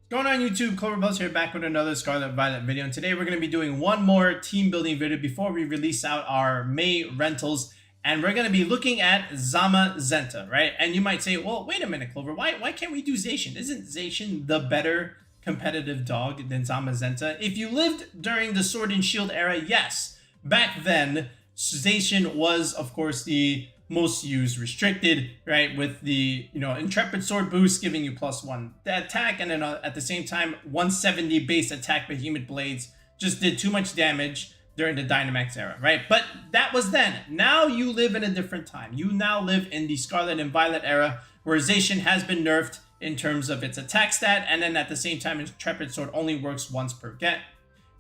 Going on YouTube, Cloverbuzz here, back with another Scarlet Violet video, and today we're going to be doing one more team building video before we release out our May rentals, and we're going to be looking at Zamazenta, right? And you might say, well, wait a minute, Clover, why can't we do Zacian? Isn't Zacian the better competitive dog than Zamazenta? If you lived during the Sword and Shield era, yes. Back then, Zacian was, of course, the most used restricted, right, with the intrepid sword boost giving you +1 attack, and then at the same time 170 base attack. Behemoth blades just did too much damage during the Dynamax era, right? But that was then. Now you live in a different time. You now live in the Scarlet and Violet era, where Zacian has been nerfed in terms of its attack stat, and then at the same time intrepid sword only works once per get,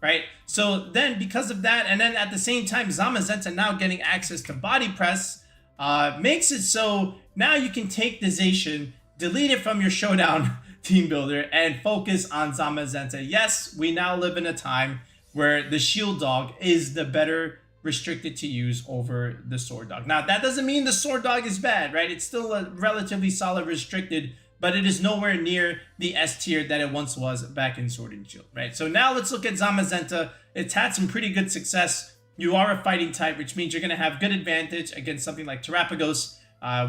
right? So then because of that, and then at the same time Zamazenta now getting access to body press, makes it so now you can take the Zacian, delete it from your showdown team builder, and focus on Zamazenta. Yes, we now live in a time where the shield dog is the better restricted to use over the sword dog. Now, that doesn't mean the sword dog is bad, right? It's still a relatively solid restricted, but it is nowhere near the S tier that it once was back in Sword and Shield, right? So now let's look at Zamazenta. It's had some pretty good success. You are a fighting type, which means you're going to have good advantage against something like Terapagos,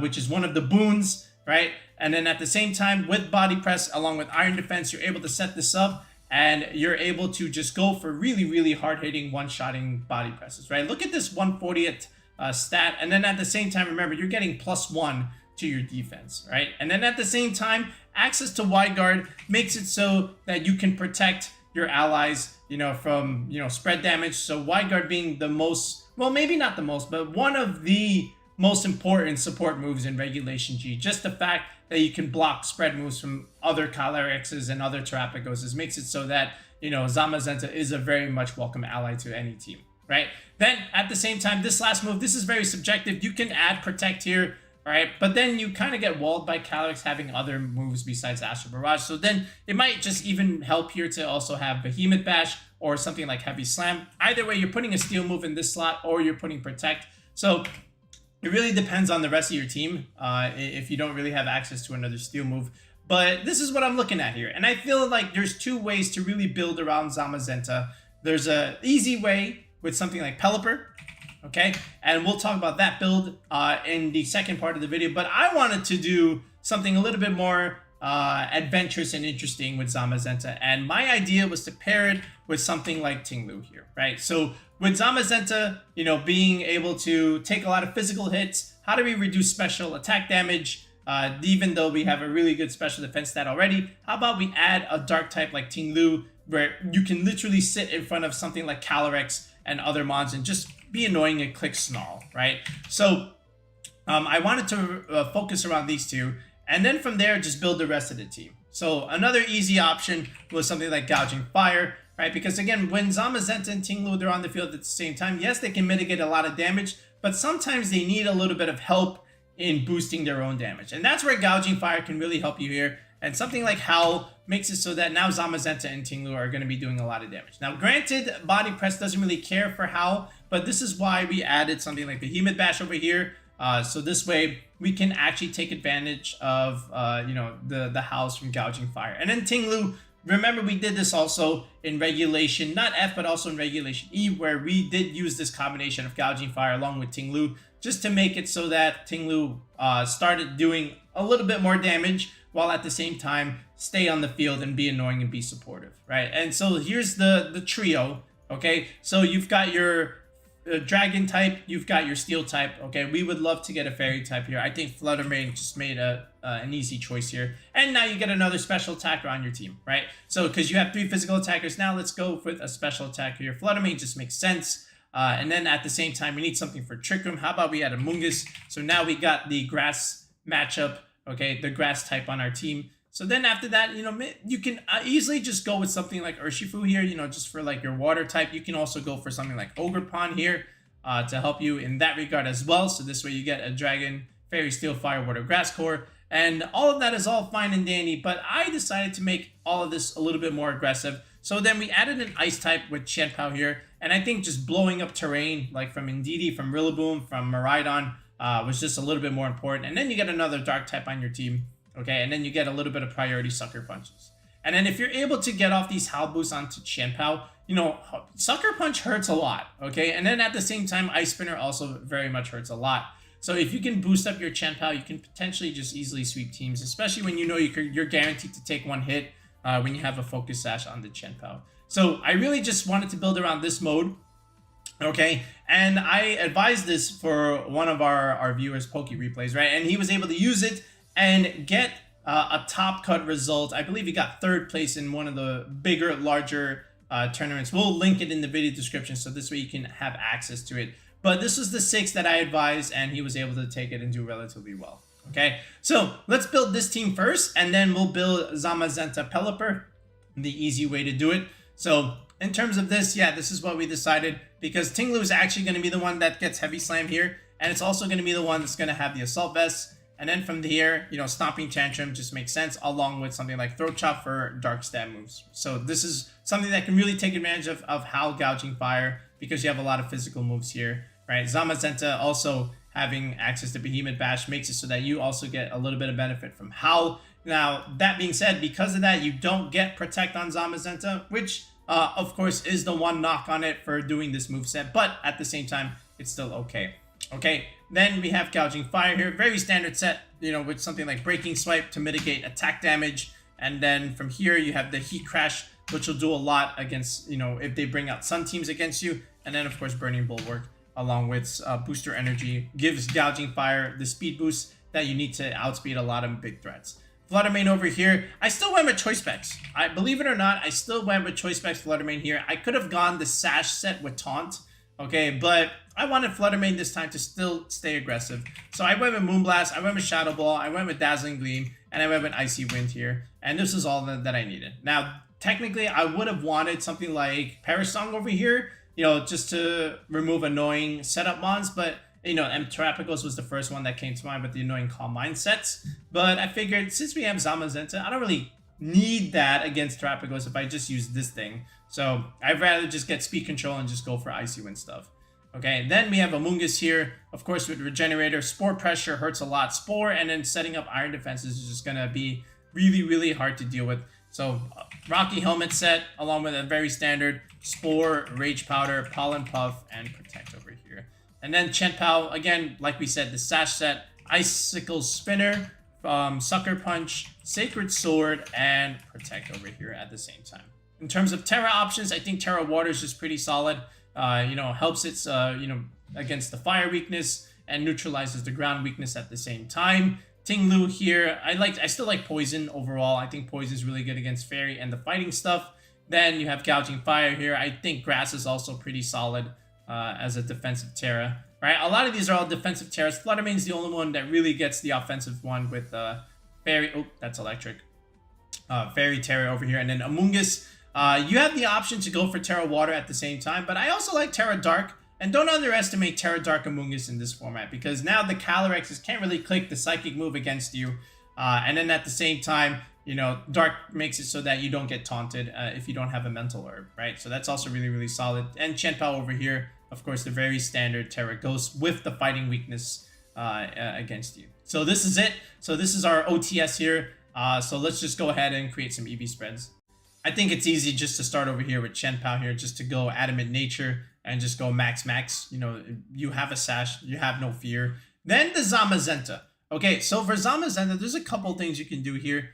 which is one of the boons, right? And then at the same time, with body press along with iron defense, you're able to set this up, and you're able to just go for really, really hard-hitting, one-shotting body presses, right? Look at this 140th stat, and then at the same time, remember, you're getting +1 to your defense, right? And then at the same time, access to wide guard makes it so that you can protect your allies, from, spread damage. So wide guard being the most, well, maybe not the most, but one of the most important support moves in regulationG. Just the fact that you can block spread moves from other Calyrexes and other Terapagoses makes it so that, Zamazenta is a very much welcome ally to any team, right? Then at the same time, this last move, this is very subjective. You can add protect here, right? But then you kind of get walled by Calyrex having other moves besides Astral Barrage. So then it might just even help here to also have Behemoth Bash or something like Heavy Slam. Either way, you're putting a steel move in this slot or you're putting Protect. So it really depends on the rest of your team if you don't really have access to another steel move. But this is what I'm looking at here. And I feel like there's two ways to really build around Zamazenta. There's an easy way with something like Pelipper, okay, and we'll talk about that build in the second part of the video. But I wanted to do something a little bit more adventurous and interesting with Zamazenta, and my idea was to pair it with something like Ting-Lu here, right? So with Zamazenta, being able to take a lot of physical hits, how do we reduce special attack damage? Even though we have a really good special defense stat already, how about we add a dark type like Ting-Lu, where you can literally sit in front of something like Calyrex and other mons and just be annoying and click Snarl, right? So I wanted to focus around these two, and then from there just build the rest of the team. So another easy option was something like Gouging Fire, right? Because again, when Zamazenta and Ting-Lu, they're on the field at the same time, yes, they can mitigate a lot of damage, but sometimes they need a little bit of help in boosting their own damage, and that's where Gouging Fire can really help you here. And something like Howl makes it so that now Zamazenta and Ting-Lu are going to be doing a lot of damage. Now, granted, body press doesn't really care for Howl, but this is why we added something like Behemoth Bash over here. So this way we can actually take advantage of the Howls from Gouging Fire. And then Ting-Lu, remember we did this also in regulation, not F, but also in regulation E, where we did use this combination of Gouging Fire along with Ting-Lu, just to make it so that Ting-Lu started doing a little bit more damage, while at the same time stay on the field and be annoying and be supportive, right? And so here's the trio, okay? So you've got your dragon type, you've got your steel type, okay? We would love to get a fairy type here. I think Fluttermane just made an easy choice here. And now you get another special attacker on your team, right? So because you have 3 physical attackers, now let's go with a special attacker here. Fluttermane just makes sense. And then at the same time, we need something for Trick Room. How about we add Amoongus? So now we got the grass matchup, okay, the grass type on our team. So then after that, you can easily just go with something like Urshifu here, just for like your water type. You can also go for something like Ogerpon here to help you in that regard as well. So this way you get a dragon, fairy, steel, fire, water, grass core. And all of that is all fine and dandy, but I decided to make all of this a little bit more aggressive. So then we added an ice type with Chien-Pao here. And I think just blowing up terrain, like from Indeedee, from Rillaboom, from Miraidon, was just a little bit more important. And then you get another dark type on your team, okay? And then you get a little bit of priority sucker punches. And then if you're able to get off these Howl boosts onto Chien-Pao, you know, Sucker Punch hurts a lot, okay? And then at the same time, Ice Spinner also very much hurts a lot. So if you can boost up your Chien-Pao, you can potentially just easily sweep teams, especially when you know you're guaranteed to take one hit when you have a Focus Sash on the Chien-Pao. So I really just wanted to build around this mode, okay? And I advised this for one of our viewers, Poke Replays, right? And he was able to use it and get a top cut result. I believe he got 3rd place in one of the bigger, larger tournaments. We'll link it in the video description so this way you can have access to it. But this was the 6 that I advised, and he was able to take it and do relatively well. Okay, so let's build this team first, and then we'll build Zamazenta Pelipper, the easy way to do it. So in terms of this, yeah, this is what we decided, because Ting-Lu is actually going to be the one that gets Heavy Slam here, and it's also going to be the one that's going to have the Assault Vest. And then from here, you know, Stomping Tantrum just makes sense, along with something like Throat Chop for Dark Stab moves. So this is something that can really take advantage of how Gouging Fire, because you have a lot of physical moves here, right? Zamazenta also having access to Behemoth Bash makes it so that you also get a little bit of benefit from Howl. Now, that being said, because of that, you don't get Protect on Zamazenta, which, of course, is the one knock on it for doing this moveset, but at the same time, it's still okay. Okay, then we have Gouging Fire here, very standard set, you know, with something like Breaking Swipe to mitigate attack damage, and then from here, you have the Heat Crash, which will do a lot against, you know, if they bring out Sun teams against you, and then, of course, Burning Bulwark, along with Booster Energy, gives Gouging Fire the speed boost that you need to outspeed a lot of big threats. Flutter Mane over here, I still went with Choice Specs. I believe it or not, I still went with Choice Specs Flutter Mane here. I could have gone the Sash set with Taunt, okay, but I wanted Flutter Mane this time to still stay aggressive. So I went with Moonblast, I went with Shadow Ball, I went with Dazzling Gleam, and I went with Icy Wind here. And this is all that I needed. Now, technically, I would have wanted something like Perish Song over here, you know, just to remove annoying setup mons, but, you know, Terrapagos was the first one that came to mind with the annoying Calm Mind sets. But I figured, since we have Zamazenta, I don't really need that against Terrapagos if I just use this thing. So I'd rather just get speed control and just go for Icy Wind stuff. Okay, then we have Amoongus here, of course, with Regenerator. Spore Pressure hurts a lot. Spore and then setting up Iron Defenses is just going to be really, really hard to deal with. So Rocky Helmet set, along with a very standard Spore, Rage Powder, Pollen Puff, and Protect over here. And then Chien-Pao, again, like we said, the Sash set, Icicle Spinner, Sucker Punch, Sacred Sword, and Protect over here at the same time. In terms of Terra options, I think Terra Water is just pretty solid. You know, helps its, you know, against the fire weakness and neutralizes the ground weakness at the same time. Ting-Lu here, I still like Poison overall. I think Poison is really good against Fairy and the fighting stuff. Then you have Gouging Fire here. I think Grass is also pretty solid as a defensive Terra. Right? A lot of these are all defensive Terras. Flutter Mane is the only one that really gets the offensive one with Fairy. Oh, that's electric. Fairy Terra over here. And then Amoongus. You have the option to go for Terra Water at the same time, but I also like Terra Dark. And don't underestimate Terra Dark Amoongus in this format, because now the Calyrex can't really click the Psychic move against you. And then at the same time, you know, Dark makes it so that you don't get taunted if you don't have a Mental Herb, right? So that's also really, really solid. And Chien-Pao over here, of course, the very standard Terra Ghost with the fighting weakness against you. So this is it. So this is our OTS here. So let's just go ahead and create some EV spreads. I think it's easy just to start over here with Chien-Pao here, just to go Adamant Nature and just go max. You know, you have a Sash, you have no fear. Then the Zamazenta. Okay, so for Zamazenta, there's a couple things you can do here.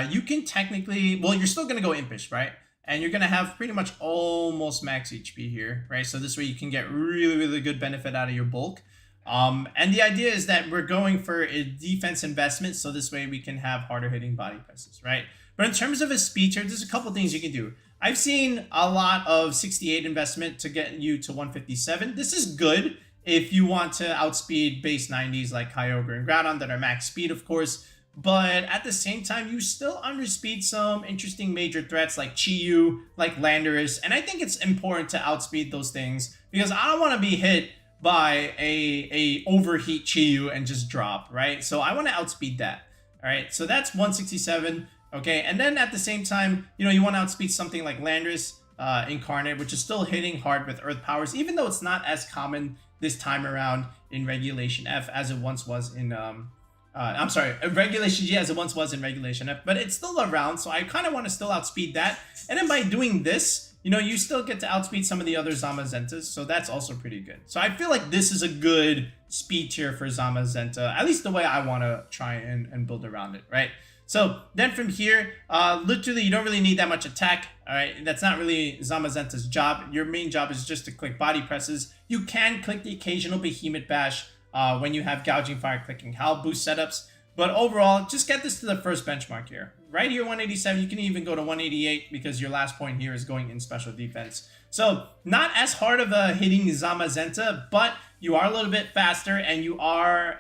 You can technically, well, you're still going to go Impish, right? And you're going to have pretty much almost max HP here, right? So this way you can get really, really good benefit out of your bulk. And the idea is that we're going for a defense investment, so this way we can have harder hitting body presses, right? But in terms of a speed tier, there's a couple things you can do. I've seen a lot of 68 investment to get you to 157. This is good if you want to outspeed base 90s like Kyogre and Groudon that are max speed, of course. But at the same time, you still underspeed some interesting major threats like Chi-Yu, like Landorus. And I think it's important to outspeed those things because I don't want to be hit by a overheat Chi-Yu and just drop, right? So I want to outspeed that. All right, so that's 167. Okay, and then at the same time, you know, you want to outspeed something like Landorus Incarnate, which is still hitting hard with Earth Powers, even though it's not as common this time around in Regulation F as it once was in I'm sorry, regulationG as it once was in regulation F, but it's still around, so I kind of want to still outspeed that. And then by doing this, you know, you still get to outspeed some of the other Zamazentas, so that's also pretty good. So I feel like this is a good speed tier for Zamazenta, at least the way I want to try and build around it, right? So then from here, literally you don't really need that much attack, all right? That's not really Zamazenta's job. Your main job is just to click body presses. You can click the occasional Behemoth Bash when you have Gouging Fire clicking Howl boost setups. But overall, just get this to the first benchmark here. Right here, 187. You can even go to 188 because your last point here is going in special defense. So not as hard of a hitting Zamazenta, but you are a little bit faster, and you are,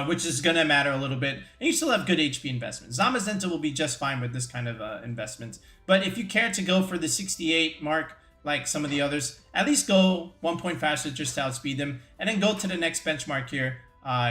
which is going to matter a little bit. And you still have good HP investment. Zamazenta will be just fine with this kind of investment. But if you care to go for the 68 mark, like some of the others, at least go 1 point faster just to outspeed them. And then go to the next benchmark here,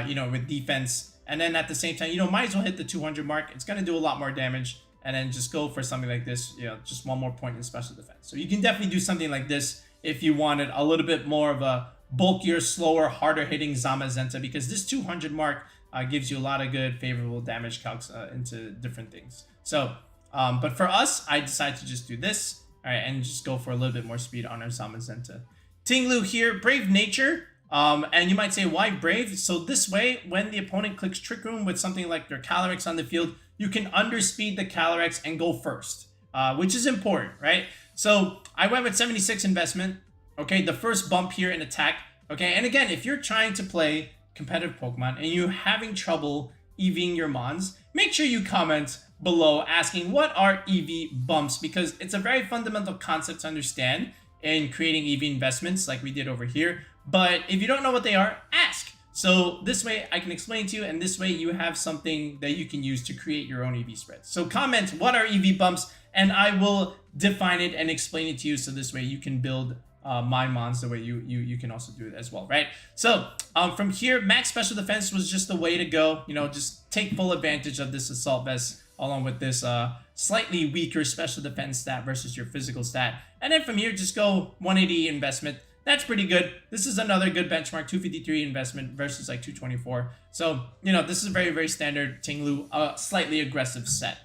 you know, with defense. And then at the same time, you know, might as well hit the 200 mark. It's going to do a lot more damage. And then just go for something like this, you know, just 1 more point in special defense. So you can definitely do something like this if you wanted a little bit more of a bulkier, slower, harder hitting Zamazenta, because this 200 mark gives you a lot of good favorable damage calcs into different things. So, but for us, I decided to just do this, all right, and just go for a little bit more speed on our Zamazenta. Ting-Lu here, Brave Nature. And you might say, why Brave? So this way, when the opponent clicks Trick Room with something like their Calyrex on the field, you can underspeed the Calyrex and go first, which is important, right? So I went with 76 investment. Okay, the first bump here in attack. Okay, and again, if you're trying to play competitive Pokemon and you're having trouble EVing your Mons, make sure you comment below asking what are EV bumps, because it's a very fundamental concept to understand in creating EV investments like we did over here. But if you don't know what they are, ask. So this way I can explain to you, and this way you have something that you can use to create your own EV spreads. So comment what are EV bumps, and I will define it and explain it to you, so this way you can build my Mons the way you can also do it as well, right? So from here, max special defense was just the way to go. You know, just take full advantage of this assault vest along with this slightly weaker special defense stat versus your physical stat. And then from here, just go 180 investment. That's pretty good. This is another good benchmark, 253 investment versus like 224. So, you know, this is a very, very standard Ting-Lu, slightly aggressive set.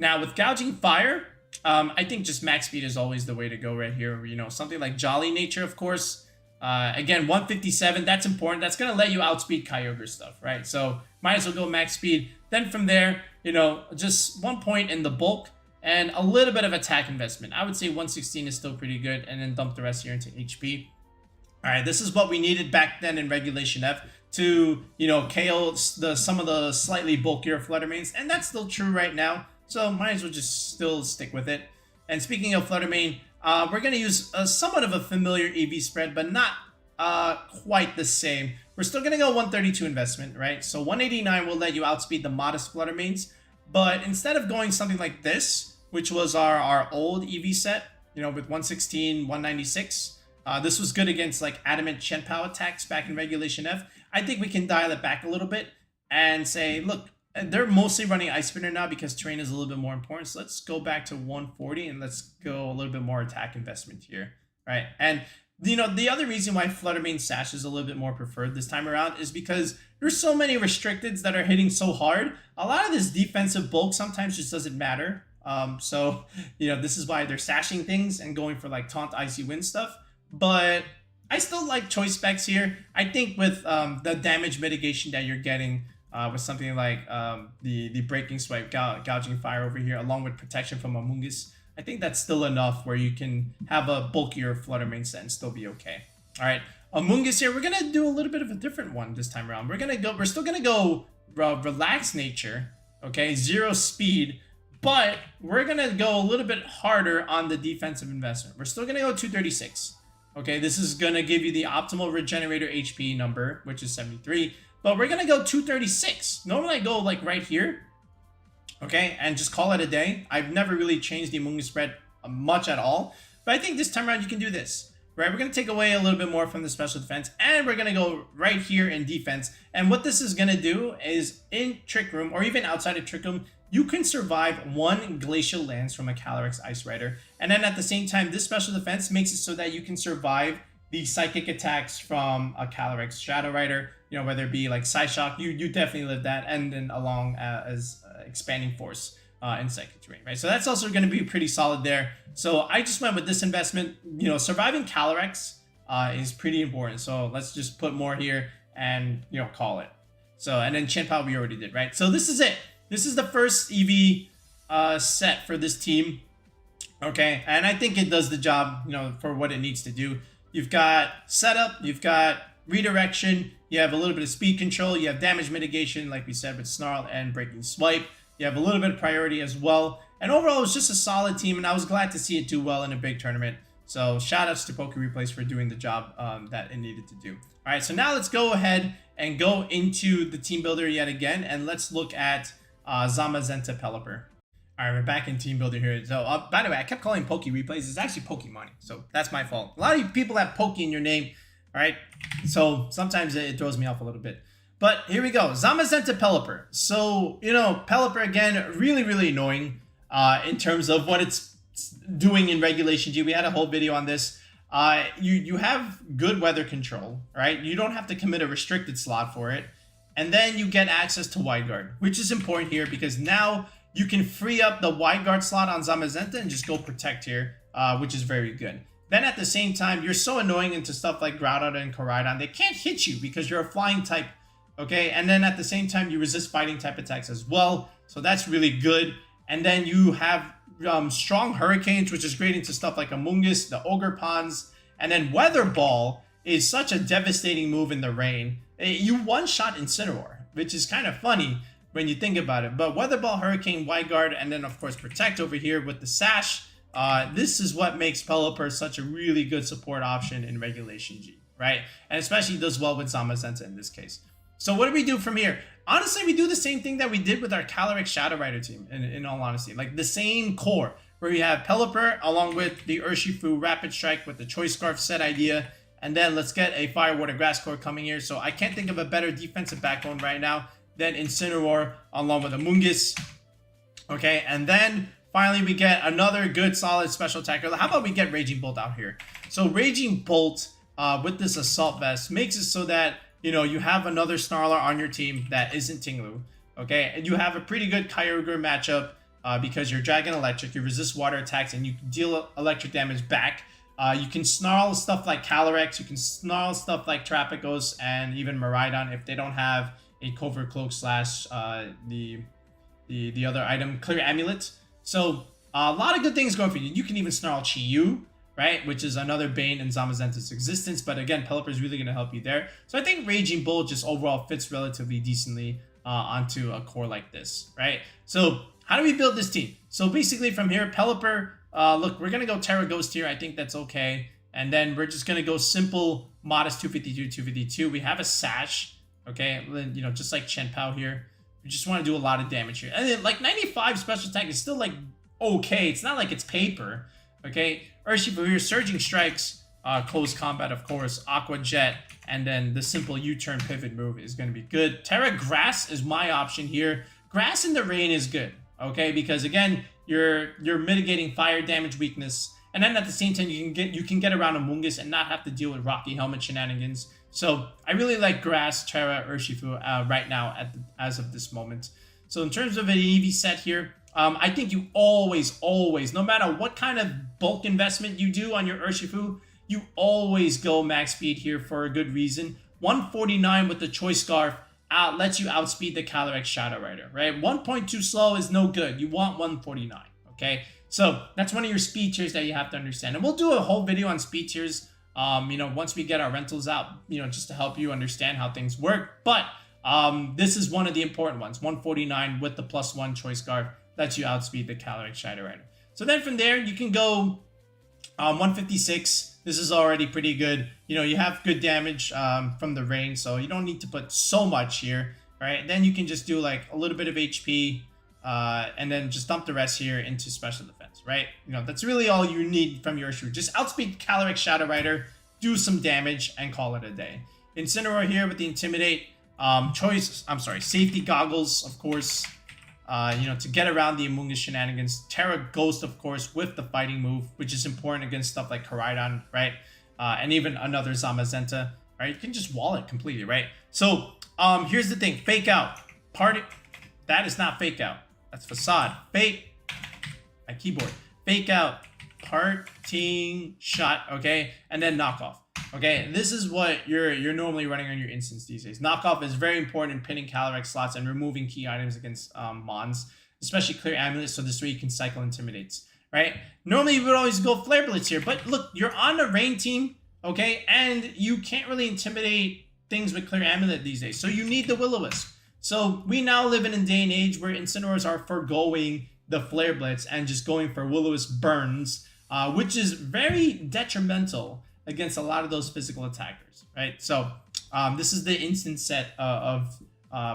Now with Gouging Fire, I think just max speed is always the way to go right here. You know, something like Jolly Nature, of course. Again, 157, that's important. That's going to let you outspeed Kyogre stuff, right? So might as well go max speed. Then from there, you know, just 1 point in the bulk and a little bit of attack investment. I would say 116 is still pretty good, and then dump the rest here into HP. All right, this is what we needed back then in Regulation F to, you know, KO some of the slightly bulkier Flutter Mains, and that's still true right now. So might as well just still stick with it. And speaking of Flutter Main, we're going to use somewhat of a familiar EV spread, but not quite the same. We're still going to go 132 investment, right? So 189 will let you outspeed the modest Flutter Mains, but instead of going something like this, which was our old EV set, you know, with 116, 196, this was good against like Adamant Shenpao attacks back in Regulation F. I think we can dial it back a little bit and say, look, they're mostly running Ice Spinner now because terrain is a little bit more important. So let's go back to 140 and let's go a little bit more attack investment here, right? And you know, the other reason why Flutter Mane Sash is a little bit more preferred this time around is because there's so many restricteds that are hitting so hard. A lot of this defensive bulk sometimes just doesn't matter. So, you know, this is why they're sashing things and going for like taunt icy wind stuff. But I still like choice specs here. I think with the damage mitigation that you're getting with something like the Breaking Swipe, Gouging Fire over here, along with protection from Amoongus, I think that's still enough where you can have a bulkier Flutter Mane set and still be okay. All right, Amoongus here. We're gonna do a little bit of a different one this time around. We're still gonna go Relax Nature, okay, 0 speed, but we're gonna go a little bit harder on the defensive investment. We're still gonna go 236. Okay, this is gonna give you the optimal regenerator HP number, which is 73, but we're gonna go 236. Normally I go like right here, okay, and just call it a day. I've never really changed the Amoongus spread much at all, but I think this time around you can do this, right? We're gonna take away a little bit more from the special defense, and we're gonna go right here in defense. And what this is gonna do is in Trick Room, or even outside of Trick Room, you can survive 1 Glacial Lance from a Calyrex Ice Rider. And then at the same time, this special defense makes it so that you can survive the psychic attacks from a Calyrex Shadow Rider, you know, whether it be like Psyshock, you definitely live that, and then along as Expanding Force in Psychic Terrain, right? So that's also going to be pretty solid there. So I just went with this investment. You know, surviving Calyrex is pretty important. So let's just put more here and, you know, call it. So, and then Chien-Pao we already did, right? So this is it. This is the first EV set for this team. Okay, and I think it does the job, you know, for what it needs to do. You've got setup, you've got redirection, you have a little bit of speed control, you have damage mitigation, like we said, with Snarl and Breaking Swipe. You have a little bit of priority as well. And overall, it's just a solid team, and I was glad to see it do well in a big tournament. So shout outs to Poke Replays for doing the job that it needed to do. All right, so now let's go ahead and go into the team builder yet again, and let's look at Zamazenta Pelipper. All right, we're back in team builder here. So, by the way, I kept calling Poke Replays. It's actually Pokemon, so that's my fault. A lot of you people have Poke in your name, all right? So sometimes it throws me off a little bit. But here we go, Zamazenta Pelipper. So, you know, Pelipper, again, really, really annoying in terms of what it's doing in Regulation G. We had a whole video on this. You have good weather control, right? You don't have to commit a restricted slot for it. And then you get access to Wide Guard, which is important here because now you can free up the Wide Guard slot on Zamazenta and just go Protect here, which is very good. Then at the same time, you're so annoying into stuff like Groudon and Koraidon. They can't hit you because you're a flying type, okay? And then at the same time, you resist fighting type attacks as well. So that's really good. And then you have strong Hurricanes, which is great into stuff like Amoongus, the Ogre Ponds. And then Weather Ball is such a devastating move in the rain. You one-shot Incineroar, which is kind of funny when you think about it. But Weather Ball, Hurricane, Wide Guard, and then of course Protect over here with the Sash. This is what makes Pelipper such a really good support option in Regulation G, right? And especially does well with Zamazenta in this case. So what do we do from here? Honestly, we do the same thing that we did with our Calyrex Shadow Rider team, in all honesty. Like the same core, where we have Pelipper along with the Urshifu Rapid Strike with the Choice Scarf set idea. And then let's get a Fire, Water, Grass core coming here. So I can't think of a better defensive backbone right now than Incineroar along with Amoongus. Okay, and then finally we get another good solid special attacker. How about we get Raging Bolt out here? So Raging Bolt with this Assault Vest makes it so that, you know, you have another Snarler on your team that isn't Ting-Lu. Okay, and you have a pretty good Kyogre matchup because you're Dragon Electric, you resist water attacks, and you can deal electric damage back. You can snarl stuff like Calyrex, you can snarl stuff like Trapicos, and even Miraidon if they don't have a Covert Cloak slash the other item, Clear Amulet. So a lot of good things going for you. You can even snarl Chi-Yu, right? Which is another bane in Zamazenta's existence. But again, Pelipper is really going to help you there. So I think Raging Bolt just overall fits relatively decently onto a core like this, right? So how do we build this team? So basically from here, Pelipper, look, we're going to go Terra Ghost here. I think that's okay. And then we're just going to go simple, modest 252, 252. We have a Sash, okay? You know, just like Chien-Pao here. We just want to do a lot of damage here. And then, like, 95 special attack is still, like, okay. It's not like it's paper, okay? Urshifu here, Surging Strikes, close combat, of course, Aqua Jet, and then the simple U-turn pivot move is going to be good. Terra Grass is my option here. Grass in the rain is good, okay? Because, again, you're mitigating fire damage weakness, and then at the same time, you can get around Amoongus and not have to deal with Rocky Helmet shenanigans. So I really like Grass, Terra, Urshifu right now as of this moment. So in terms of an EV set here, I think you always, no matter what kind of bulk investment you do on your Urshifu, you always go max speed here for a good reason. 149 with the Choice Scarf lets you outspeed the Calyrex Shadow Rider, right? 1.2 slow is no good. You want 149, okay? So that's one of your speed tiers that you have to understand. And we'll do a whole video on speed tiers, you know, once we get our rentals out, you know, just to help you understand how things work. But this is one of the important ones. 149 with the +1 Choice Scarf lets you outspeed the Calyrex Shadow Rider. So then from there, you can go 156. This is already pretty good. You know, you have good damage from the rain, so you don't need to put so much here, right? Then you can just do like a little bit of HP and then just dump the rest here into special defense, right? You know, that's really all you need from your Urshifu. Just outspeed Calyrex Shadow Rider, do some damage, and call it a day. Incineroar here with the Intimidate. Safety Goggles, of course, you know, to get around the Amoongus shenanigans. Terra Ghost, of course, with the fighting move, which is important against stuff like Koraidon, right? And even another Zamazenta, right? You can just wall it completely, right? So here's the thing. Fake out. Party. That is not fake out. That's facade. Fake. My keyboard. Fake out. Parting shot. Okay. And then knockoff. Okay. This is what you're normally running on your instance these days. Knockoff is very important in pinning Calyrex slots and removing key items against Mons. Especially clear amulet, so this way you can cycle intimidates. Right? Normally you would always go flare blitz here. But look, you're on a rain team. Okay. And you can't really intimidate things with clear amulet these days. So you need the Will-O-Wisp. So we now live in a day and age where Incineroars are foregoing the Flare Blitz and just going for Will-O-Wisp burns, which is very detrimental against a lot of those physical attackers, right? So this is the instant set of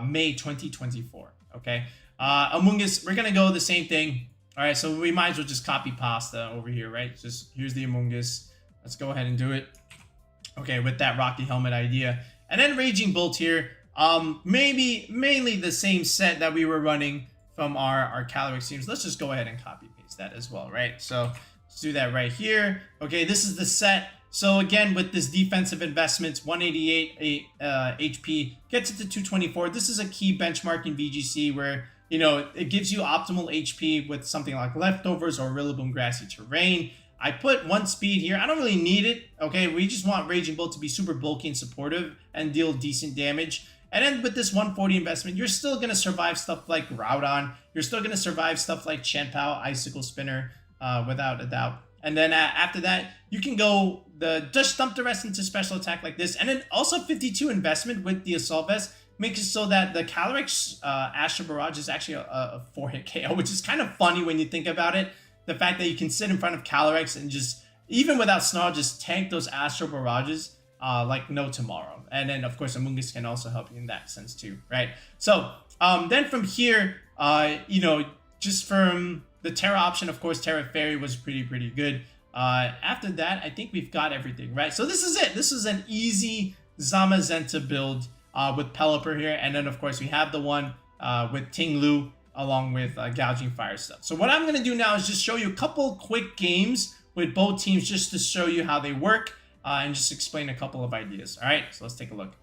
May 2024, okay? Amoongus, we're going to go the same thing. All right, so we might as well just copy pasta over here, right? Just here's the Amoongus. Let's go ahead and do it. Okay, with that Rocky Helmet idea. And then Raging Bolt here. Maybe mainly the same set that we were running from our Calyrex teams. Let's just go ahead and copy paste that as well, right? So let's do that right here. Okay, this is the set. So again, with this defensive investments, 188 HP gets it to 224. This is a key benchmark in VGC where, you know, it gives you optimal HP with something like leftovers or Rillaboom grassy terrain. I put 1 speed here. I don't really need it. Okay, we just want Raging Bolt to be super bulky and supportive and deal decent damage. And then with this 140 investment, you're still going to survive stuff like Groudon. You're still going to survive stuff like Chien-Pao, Icicle Spinner, without a doubt. And then after that, you can go just dump the rest into special attack like this. And then also 52 investment with the Assault Vest makes it so that the Calyrex Astral Barrage is actually a 4-hit KO, which is kind of funny when you think about it. The fact that you can sit in front of Calyrex and just, even without Snarl, just tank those Astral Barrages like no tomorrow. And then, of course, Amoongus can also help you in that sense too, right? So then from here, you know, just from the Terra option, of course, Terra Fairy was pretty good. After that, I think we've got everything, right? So this is it. This is an easy Zamazenta build with Pelipper here. And then, of course, we have the one with Ting-Lu along with Gouging Fire stuff. So what I'm going to do now is just show you a couple quick games with both teams just to show you how they work and just explain a couple of ideas. All right, so let's take a look.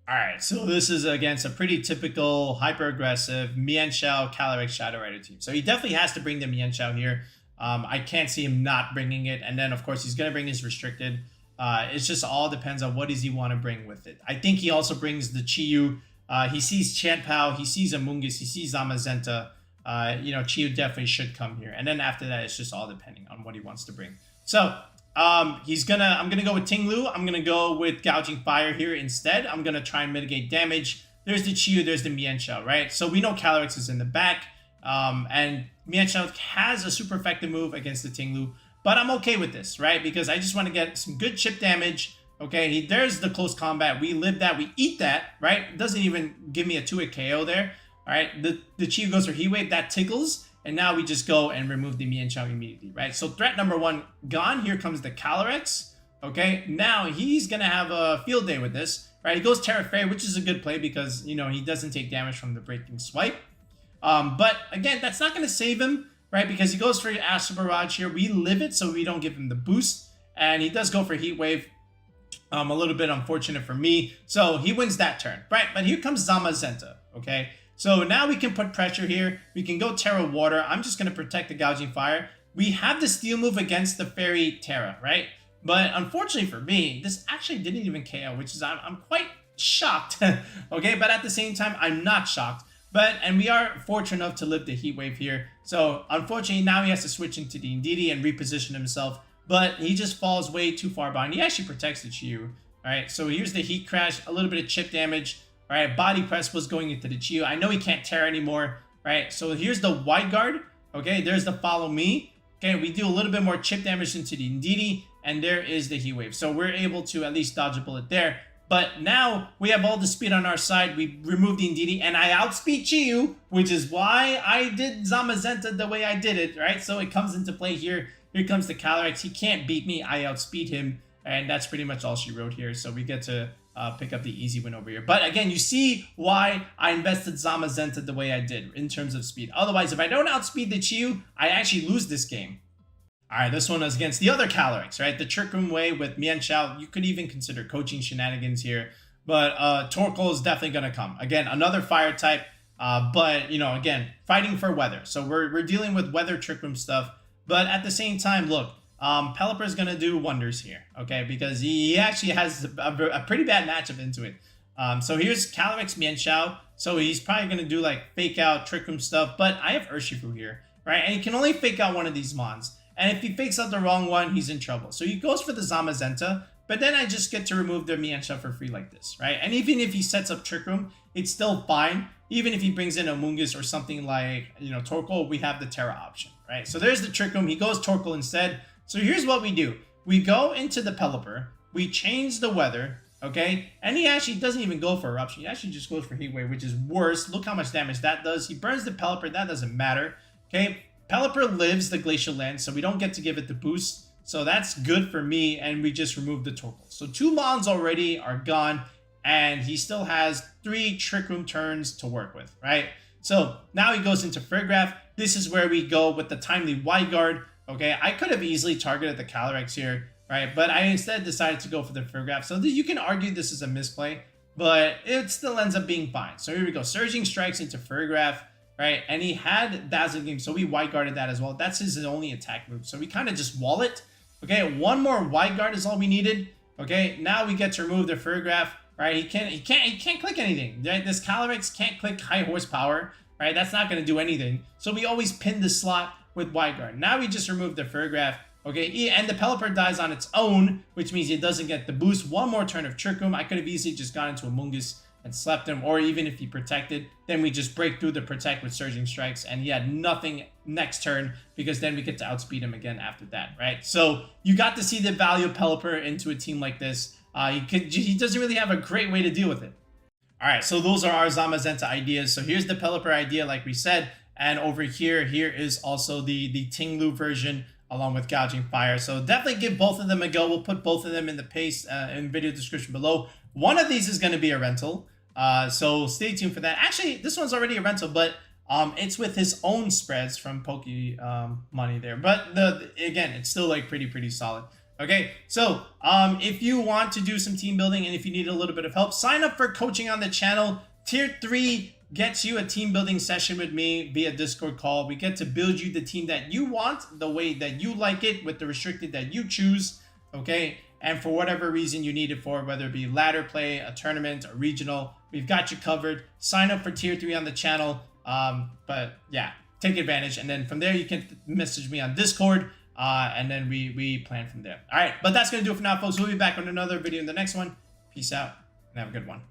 All right, so this is against a pretty typical hyper-aggressive Mienshao Calyrex Shadow Rider team. So he definitely has to bring the Mienshao here. I can't see him not bringing it. And then, of course, he's going to bring his restricted. It's just all depends on what does he want to bring with it. I think he also brings the Chi-Yu. He sees Chien-Pao, he sees Amoongus, he sees Zamazenta. You know, Chi-Yu definitely should come here. And then after that, it's just all depending on what he wants to bring. So I'm gonna go with Ting-Lu. I'm gonna go with Gouging Fire here instead. I'm gonna try and mitigate damage. There's the Chi-Yu, there's the Mienshao, right? So we know Calyrex is in the back. And Mienshao has a super effective move against the Ting-Lu. But I'm okay with this, right? Because I just want to get some good chip damage. Okay, there's the close combat. We live that, we eat that, right? It doesn't even give me a 2-hit KO there. All right, the Chi-Yu goes for Heat Wave, that tickles. And now we just go and remove the Mienshao immediately, right? So threat number 1 gone. Here comes the Calyrex. Okay, now he's going to have a field day with this, right? He goes Terra Fairy, which is a good play because, you know, he doesn't take damage from the Breaking Swipe. But again, that's not going to save him, right? Because he goes for Astral Barrage here. We live it, so we don't give him the boost. And he does go for Heat Wave. A little bit unfortunate for me. So he wins that turn, right? But here comes Zamazenta, okay? So now we can put pressure here. We can go Terra Water. I'm just going to protect the Gouging Fire. We have the Steel move against the Fairy Terra, right? But unfortunately for me, this actually didn't even KO, which is, I'm quite shocked, okay? But at the same time, I'm not shocked. And we are fortunate enough to live the Heat Wave here. So unfortunately, now he has to switch into the Indeedee and reposition himself. But he just falls way too far behind. He actually protects the Chi-Yu. All right, so here's the Heat Crash, a little bit of chip damage. All right, Body Press was going into the Chi-Yu. I know he can't tear anymore. Right, so here's the Wide Guard. Okay, there's the Follow Me. Okay, we do a little bit more chip damage into the Indeedee. And there is the Heat Wave. So we're able to at least dodge a bullet there. But now we have all the speed on our side. We remove the Indeedee, and I outspeed Chi-Yu, which is why I did Zamazenta the way I did it, right? So it comes into play here. Here comes the Calyrex. He can't beat me. I outspeed him, and that's pretty much all she wrote here. So we get to pick up the easy win over here. But again, you see why I invested Zamazenta the way I did in terms of speed. Otherwise, if I don't outspeed the Chi-Yu, I actually lose this game. All right, this one is against the other Calyrex, right? The Trick Room way with Mienshao. You could even consider coaching shenanigans here. but Torkoal is definitely going to come. Again, another fire type, but, you know, again, fighting for weather. So we're dealing with weather Trick Room stuff, but at the same time, look, Pelipper is going to do wonders here, okay, because he actually has a pretty bad matchup into it. So here's Calyrex Mienshao. So he's probably going to do like fake out Trick Room stuff, but I have Urshifu here, right? And he can only fake out one of these mons. And if he fakes out the wrong one, he's in trouble. So he goes for the Zamazenta, but then I just get to remove their Mienshao for free like this, right? And even if he sets up Trick Room, it's still fine. Even if he brings in Amoongus or something like, you know, Torkoal, we have the Terra option, right? So there's the Trick Room. He goes Torkoal instead. So here's what we do. We go into the Pelipper. We change the weather. Okay, and he actually doesn't even go for Eruption. He actually just goes for Heat Wave, which is worse. Look how much damage that does. He burns the Pelipper. That doesn't matter. Okay, Pelipper lives the Glacial Land, so we don't get to give it the boost. So that's good for me, and we just remove the Torkoal. So 2 Mons already are gone, and he still has 3 Trick Room turns to work with, right? So now he goes into Farigiraf. This is where we go with the Timely Wide Guard. Okay, I could have easily targeted the Calyrex here, right? But I instead decided to go for the Farigiraf. So you can argue this is a misplay, but it still ends up being fine. So here we go. Surging Strikes into Farigiraf, right? And he had Dazzling Gleam, so we wide guarded that as well. That's his only attack move. So we kind of just wall it. Okay, 1 more wide guard is all we needed. Okay, now we get to remove the Farigiraf, right? He can't click anything. Right? This Calyrex can't click high horsepower, right? That's not going to do anything. So we always pin the slot with wide guard. Now we just remove the Farigiraf. Okay, and the Pelipper dies on its own, which means it doesn't get the boost. 1 more turn of Trick Room. I could have easily just gone into Amoongus and slept him, or even if he protected, then we just break through the protect with Surging Strikes, and he had nothing next turn, because then we get to outspeed him again after that, right? So you got to see the value of Pelipper into a team like this. He doesn't really have a great way to deal with it. All right, so those are our Zamazenta ideas. So here's the Pelipper idea, like we said, and over here is also the Ting-Lu version, along with Gouging Fire. So definitely give both of them a go. We'll put both of them in the paste in video description below. One of these is going to be a rental. So stay tuned for that. Actually, this one's already a rental, but it's with his own spreads from Poke Money there. But again, it's still like pretty solid. Okay, so if you want to do some team building and if you need a little bit of help, sign up for coaching on the channel. Tier 3 gets you a team building session with me via Discord call. We get to build you the team that you want, the way that you like it, with the restricted that you choose, okay? And for whatever reason you need it for, whether it be ladder play, a tournament, a regional, we've got you covered. Sign up for Tier 3 on the channel. But yeah, take advantage. And then from there, you can message me on Discord, and then we plan from there. All right, but that's going to do it for now, folks. We'll be back on another video in the next one. Peace out, and have a good one.